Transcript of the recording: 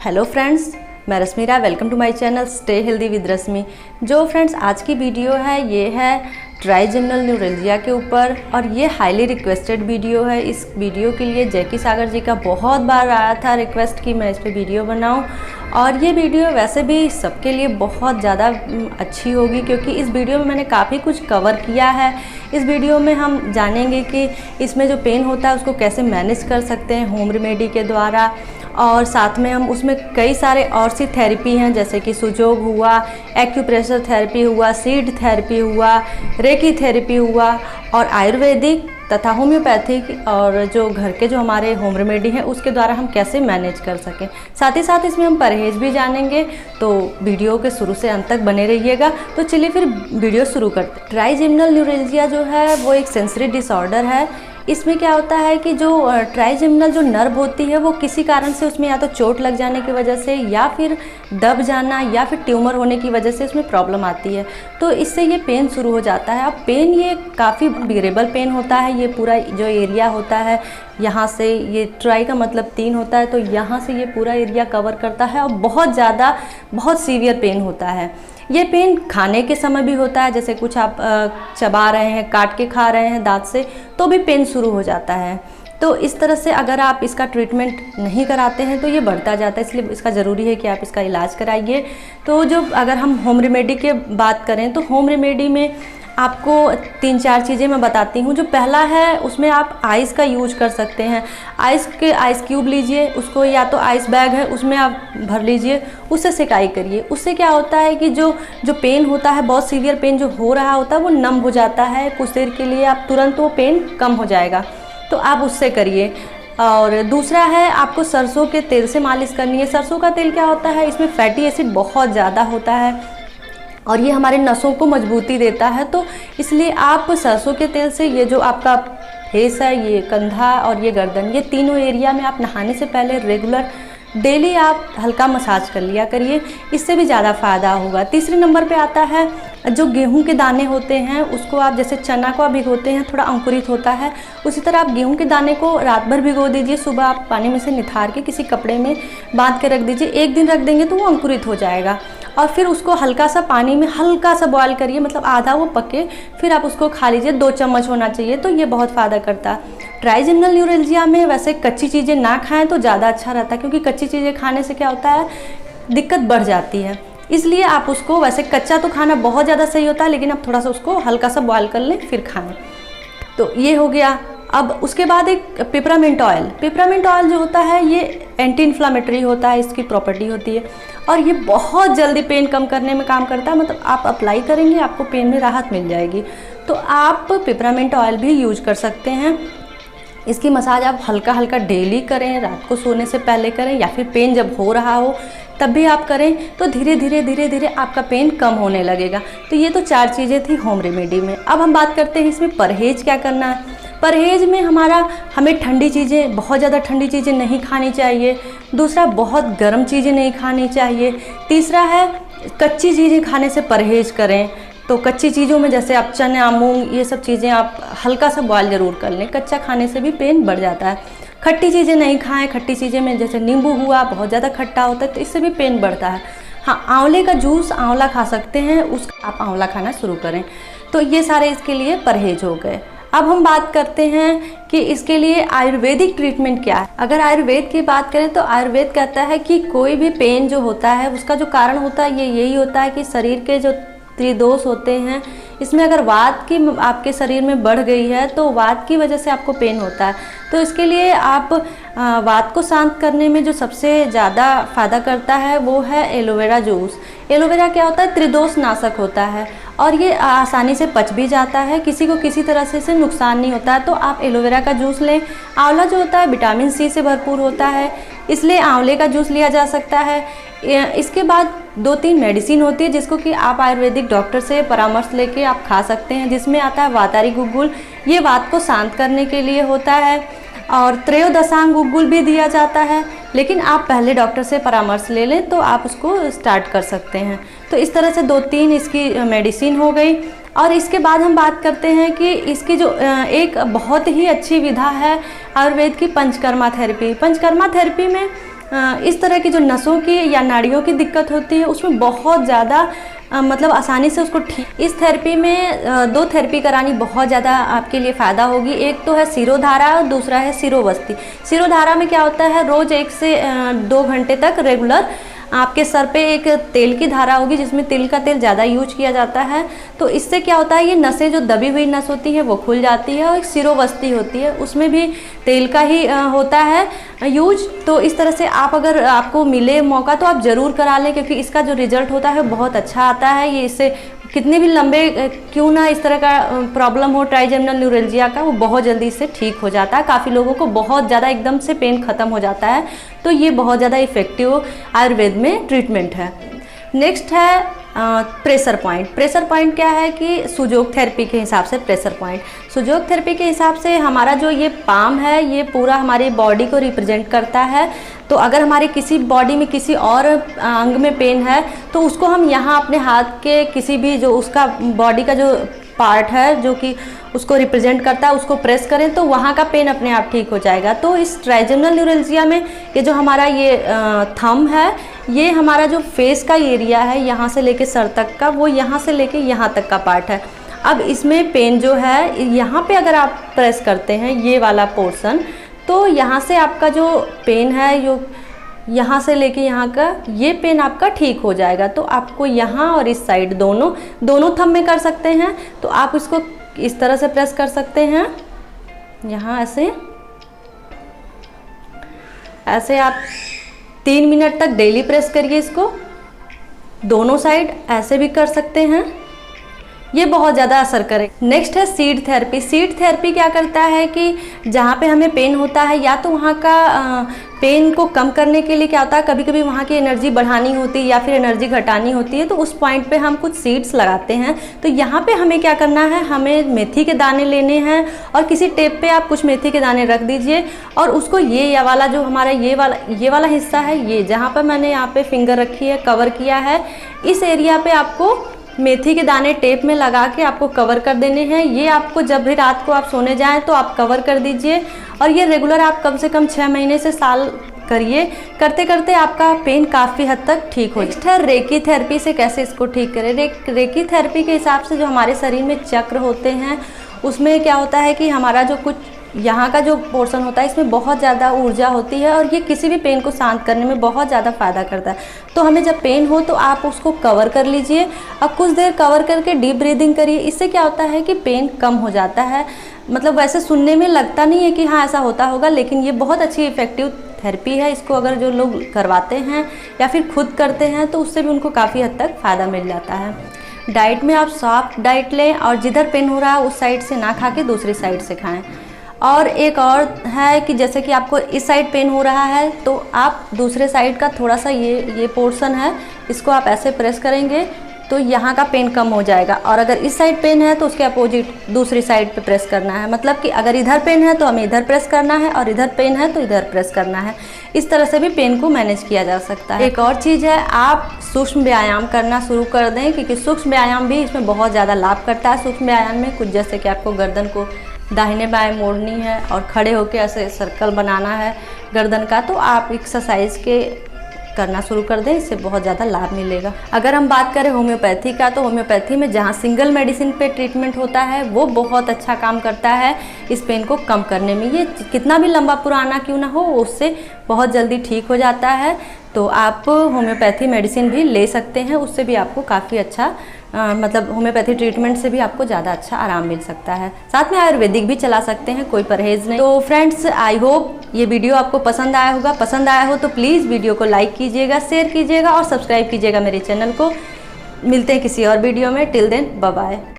Hello friends, मैं Rashmira. Welcome to my channel stay healthy with Rashmi. जो friends आज की वीडियो है ये है ट्राइजेमिनल न्यूरल्जिया के ऊपर, और ये हाईली रिक्वेस्टेड वीडियो है। इस वीडियो के लिए जैकी सागर जी का बहुत बार आया था रिक्वेस्ट कि मैं इस पर वीडियो बनाऊं, और ये वीडियो वैसे भी सबके लिए बहुत ज़्यादा अच्छी होगी क्योंकि इस वीडियो में मैंने काफ़ी कुछ कवर किया है। इस वीडियो में हम जानेंगे कि इसमें जो पेन होता है उसको कैसे मैनेज कर सकते हैं होम रेमेडी के द्वारा, और साथ में हम उसमें कई सारे और सी थेरेपी हैं जैसे कि सुजोग हुआ, एक्यूप्रेशर थेरेपी हुआ, सीड थेरेपी हुआ, रेकी थेरेपी हुआ, और आयुर्वेदिक तथा होम्योपैथिक और जो घर के जो हमारे होम रेमेडी हैं उसके द्वारा हम कैसे मैनेज कर सकें। साथ ही साथ इसमें हम परहेज भी जानेंगे, तो वीडियो के शुरू से अंत तक बने रहिएगा। तो चलिए फिर वीडियो शुरू करते हैं। ट्राइजेमिनल न्यूरल्जिया जो है वो एक सेंसरी डिसऑर्डर है। इसमें क्या होता है कि जो ट्राइजेमिनल जो नर्व होती है वो किसी कारण से उसमें या तो चोट लग जाने की वजह से या फिर दब जाना या फिर ट्यूमर होने की वजह से उसमें प्रॉब्लम आती है, तो इससे ये पेन शुरू हो जाता है। अब पेन ये काफ़ी बिगरेबल पेन होता है। ये पूरा जो एरिया होता है यहाँ से, ये ट्राई का मतलब 3 होता है, तो यहाँ से ये पूरा एरिया कवर करता है और बहुत सीवियर पेन होता है। ये पेन खाने के समय भी होता है, जैसे कुछ आप चबा रहे हैं, काट के खा रहे हैं दांत से, तो भी पेन शुरू हो जाता है। तो इस तरह से अगर आप इसका ट्रीटमेंट नहीं कराते हैं तो ये बढ़ता जाता है, इसलिए इसका ज़रूरी है कि आप इसका इलाज कराइए। तो जो अगर हम होम रेमेडी की बात करें तो होम रेमेडी में आपको 3-4 चीज़ें मैं बताती हूँ। जो पहला है उसमें आप आइस का यूज कर सकते हैं। आइस क्यूब लीजिए, उसको या तो आइस बैग है उसमें आप भर लीजिए, उससे सिकाई करिए। उससे क्या होता है कि जो पेन होता है, बहुत सीवियर पेन जो हो रहा होता है वो नम हो जाता है कुछ देर के लिए, आप तुरंत वो पेन कम हो जाएगा, तो आप उससे करिए। और दूसरा है आपको सरसों के तेल से मालिश करनी है। सरसों का तेल क्या होता है, इसमें फैटी एसिड बहुत ज़्यादा होता है और ये हमारे नसों को मजबूती देता है, तो इसलिए आप सरसों के तेल से ये जो आपका फेस है, ये कंधा और ये गर्दन, ये तीनों एरिया में आप नहाने से पहले रेगुलर डेली आप हल्का मसाज कर लिया करिए, इससे भी ज़्यादा फ़ायदा होगा। तीसरे नंबर पे आता है जो गेहूं के दाने होते हैं, उसको आप जैसे चना को आप भिगोते हैं, थोड़ा अंकुरित होता है, उसी तरह आप गेहूं के दाने को रात भर भिगो दीजिए, सुबह आप पानी में से निथार के किसी कपड़े में बांध के रख दीजिए। 1 दिन रख देंगे तो वो अंकुरित हो जाएगा, और फिर उसको हल्का सा पानी में हल्का सा बॉयल करिए, मतलब आधा वो पके, फिर आप उसको खा लीजिए। 2 चम्मच होना चाहिए, तो ये बहुत फ़ायदा करता है। ट्राइजेमिनल न्यूरल्जिया में वैसे कच्ची चीज़ें ना खाएं तो ज़्यादा अच्छा रहता है, क्योंकि कच्ची चीज़ें खाने से क्या होता है, दिक्कत बढ़ जाती है। इसलिए आप उसको, वैसे कच्चा तो खाना बहुत ज़्यादा सही होता है, लेकिन आप थोड़ा सा उसको हल्का सा बॉयल कर लें फिर खाएं। तो ये हो गया। अब उसके बाद एक पेपरामिंट ऑयल। पेपरामिंट ऑयल जो होता है ये एंटी इन्फ्लामेटरी होता है, इसकी प्रॉपर्टी होती है, और ये बहुत जल्दी पेन कम करने में काम करता है। मतलब आप अप्लाई करेंगे आपको पेन में राहत मिल जाएगी, तो आप पेपरामिंट ऑयल भी यूज कर सकते हैं। इसकी मसाज आप हल्का हल्का डेली करें, रात को सोने से पहले करें, या फिर पेन जब हो रहा हो तब भी आप करें, तो धीरे धीरे आपका पेन कम होने लगेगा। तो ये तो 4 चीज़ें थी होम रेमेडी में। अब हम बात करते हैं इसमें परहेज क्या करना है। परहेज में हमें ठंडी चीज़ें, बहुत ज़्यादा ठंडी चीज़ें नहीं खानी चाहिए। दूसरा, बहुत गर्म चीज़ें नहीं खानी चाहिए। तीसरा है कच्ची चीज़ें खाने से परहेज करें। तो कच्ची चीज़ों में जैसे आप चना, मूंग, ये सब चीज़ें आप हल्का सा बॉयल ज़रूर कर लें, कच्चा खाने से भी पेन बढ़ जाता है। खट्टी चीज़ें नहीं खाएं। खट्टी चीज़ें में जैसे नींबू हुआ, बहुत ज़्यादा खट्टा होता है, तो इससे भी पेन बढ़ता है। हाँ, आंवले का जूस, आंवला खा सकते हैं, आप आंवला खाना शुरू करें। तो ये सारे इसके लिए परहेज हो गए। अब हम बात करते हैं कि इसके लिए आयुर्वेदिक ट्रीटमेंट क्या है। अगर आयुर्वेद की बात करें तो आयुर्वेद कहता है कि कोई भी पेन जो होता है उसका जो कारण होता है यही होता है कि शरीर के जो त्रिदोष होते हैं, इसमें अगर वात की आपके शरीर में बढ़ गई है तो वात की वजह से आपको पेन होता है। तो इसके लिए आप वात को शांत करने में जो सबसे ज़्यादा फ़ायदा करता है वो है एलोवेरा जूस। एलोवेरा क्या होता है, त्रिदोष नाशक होता है, और ये आसानी से पच भी जाता है, किसी को किसी तरह से इससे नुकसान नहीं होता है। तो आप एलोवेरा का जूस लें। आंवला जो होता है विटामिन सी से भरपूर होता है, इसलिए आंवले का जूस लिया जा सकता है। इसके बाद 2-3 मेडिसिन होती है जिसको कि आप आयुर्वेदिक डॉक्टर से परामर्श लेके आप खा सकते हैं, जिसमें आता है वातारी गुग्गुल, ये वात को शांत करने के लिए होता है, और त्रयोदशांग गुग्गुल भी दिया जाता है, लेकिन आप पहले डॉक्टर से परामर्श ले लें तो आप उसको स्टार्ट कर सकते हैं। तो इस तरह से 2-3 इसकी मेडिसिन हो गई। और इसके बाद हम बात करते हैं कि इसकी जो एक बहुत ही अच्छी विधा है आयुर्वेद की, पंचकर्मा थेरेपी। पंचकर्मा थेरेपी में इस तरह की जो नसों की या नाड़ियों की दिक्कत होती है उसमें बहुत ज़्यादा मतलब आसानी से उसको ठीक। इस थेरेपी में 2 थेरेपी करानी बहुत ज़्यादा आपके लिए फ़ायदा होगी। एक तो है शिरोधारा और दूसरा है शिरोवस्ती। शिरोधारा में क्या होता है, रोज़ 1 से 2 घंटे तक रेगुलर आपके सर पे एक तेल की धारा होगी जिसमें तिल का तेल ज़्यादा यूज किया जाता है। तो इससे क्या होता है, ये नसें जो दबी हुई नस होती है वो खुल जाती है। और एक शिरोवस्ती होती है उसमें भी तेल का ही होता है यूज। तो इस तरह से आप अगर आपको मिले मौका तो आप ज़रूर करा लें, क्योंकि इसका जो रिजल्ट होता है बहुत अच्छा आता है। ये इससे कितने भी लंबे क्यों ना इस तरह का प्रॉब्लम हो ट्राइजेमिनल न्यूरैल्जिया का, वो बहुत जल्दी इससे ठीक हो जाता है। काफ़ी लोगों को बहुत ज़्यादा एकदम से पेन ख़त्म हो जाता है। तो ये बहुत ज़्यादा इफ़ेक्टिव आयुर्वेद में ट्रीटमेंट है। नेक्स्ट है प्रेशर पॉइंट। प्रेशर पॉइंट क्या है कि सुजोग थेरेपी के हिसाब से प्रेशर पॉइंट, सुजोग थेरेपी के हिसाब से हमारा जो ये पाम है ये पूरा हमारी बॉडी को रिप्रेजेंट करता है। तो अगर हमारे किसी बॉडी में किसी और अंग में पेन है तो उसको हम यहाँ अपने हाथ के किसी भी जो उसका बॉडी का जो पार्ट है जो कि उसको रिप्रेजेंट करता है उसको प्रेस करें तो वहाँ का पेन अपने आप ठीक हो जाएगा। तो इस ट्राइजेमिनल न्यूरैल्जिया में ये जो हमारा ये थंब है, ये हमारा जो फेस का एरिया है यहाँ से लेके सर तक का, वो यहाँ से लेके यहाँ तक का पार्ट है। अब इसमें पेन जो है यहाँ पे अगर आप प्रेस करते हैं ये वाला पोर्शन, तो यहाँ से आपका जो पेन है जो यहाँ से लेके यहाँ का ये पेन आपका ठीक हो जाएगा। तो आपको यहाँ और इस साइड दोनों थंब में कर सकते हैं। तो आप इसको इस तरह से प्रेस कर सकते हैं, यहाँ ऐसे आप 3 मिनट तक डेली प्रेस करिए इसको। दोनों साइड ऐसे भी कर सकते हैं, ये बहुत ज़्यादा असर करे। नेक्स्ट है सीड थेरेपी। सीड थेरेपी क्या करता है कि जहाँ पे हमें पेन होता है या तो वहाँ का पेन को कम करने के लिए क्या होता है, कभी कभी वहाँ की एनर्जी बढ़ानी होती है या फिर एनर्जी घटानी होती है, तो उस पॉइंट पे हम कुछ सीड्स लगाते हैं। तो यहाँ पे हमें क्या करना है, हमें मेथी के दाने लेने हैं और किसी टेप पे आप कुछ मेथी के दाने रख दीजिए और उसको ये वाला जो हमारा ये वाला हिस्सा है, ये जहाँ पर मैंने यहाँ पे फिंगर रखी है कवर किया है, इस एरिया पे आपको मेथी के दाने टेप में लगा के आपको कवर कर देने हैं। ये आपको जब भी रात को आप सोने जाएं तो आप कवर कर दीजिए और ये रेगुलर आप कम से कम 6 महीने से साल करिए। करते करते आपका पेन काफ़ी हद तक ठीक हो जाता है। रेकी थेरेपी से कैसे इसको ठीक करें। रेकी थेरेपी के हिसाब से जो हमारे शरीर में चक्र होते हैं उसमें क्या होता है कि हमारा जो कुछ यहाँ का जो पोर्शन होता है इसमें बहुत ज़्यादा ऊर्जा होती है और ये किसी भी पेन को शांत करने में बहुत ज़्यादा फ़ायदा करता है। तो हमें जब पेन हो तो आप उसको कवर कर लीजिए और कुछ देर कवर करके डीप ब्रीदिंग करिए। इससे क्या होता है कि पेन कम हो जाता है। मतलब वैसे सुनने में लगता नहीं है कि हाँ ऐसा होता होगा, लेकिन ये बहुत अच्छी इफ़ेक्टिव थेरेपी है। इसको अगर जो लोग करवाते हैं या फिर खुद करते हैं तो उससे भी उनको काफ़ी हद तक फ़ायदा मिल जाता है। डाइट में आप सॉफ्ट डाइट लें और जिधर पेन हो रहा है उस साइड से ना खा के दूसरी साइड से खाएं। और एक और है कि जैसे कि आपको इस साइड पेन हो रहा है तो आप दूसरे साइड का थोड़ा सा ये पोर्शन है इसको आप ऐसे प्रेस करेंगे तो यहाँ का पेन कम हो जाएगा। और अगर इस साइड पेन है तो उसके अपोजिट दूसरी साइड पे प्रेस करना है। मतलब कि अगर इधर पेन है तो हमें इधर प्रेस करना है और इधर पेन है तो इधर प्रेस करना है। इस तरह से भी पेन को मैनेज किया जा सकता है। एक और चीज़ है, आप सूक्ष्म व्यायाम करना शुरू कर दें, क्योंकि सूक्ष्म व्यायाम भी इसमें बहुत ज़्यादा लाभ करता है। सूक्ष्म व्यायाम में कुछ जैसे कि आपको गर्दन को दाहिने बाएं मोड़नी है और खड़े होकर ऐसे सर्कल बनाना है गर्दन का, तो आप एक्सरसाइज के करना शुरू कर दें, इससे बहुत ज़्यादा लाभ मिलेगा। अगर हम बात करें होम्योपैथी का, तो होम्योपैथी में जहाँ सिंगल मेडिसिन पे ट्रीटमेंट होता है वो बहुत अच्छा काम करता है इस पेन को कम करने में। ये कितना भी लंबा पुराना क्यों ना हो उससे बहुत जल्दी ठीक हो जाता है। तो आप होम्योपैथी मेडिसिन भी ले सकते हैं, उससे भी आपको काफ़ी अच्छा मतलब होम्योपैथी ट्रीटमेंट से भी आपको ज़्यादा अच्छा आराम मिल सकता है। साथ में आयुर्वेदिक भी चला सकते हैं, कोई परहेज़ नहीं। तो फ्रेंड्स, आई होप ये वीडियो आपको पसंद आया होगा। पसंद आया हो तो प्लीज़ वीडियो को लाइक कीजिएगा, शेयर कीजिएगा और सब्सक्राइब कीजिएगा मेरे चैनल को। मिलते हैं किसी और वीडियो में। Till then bye bye.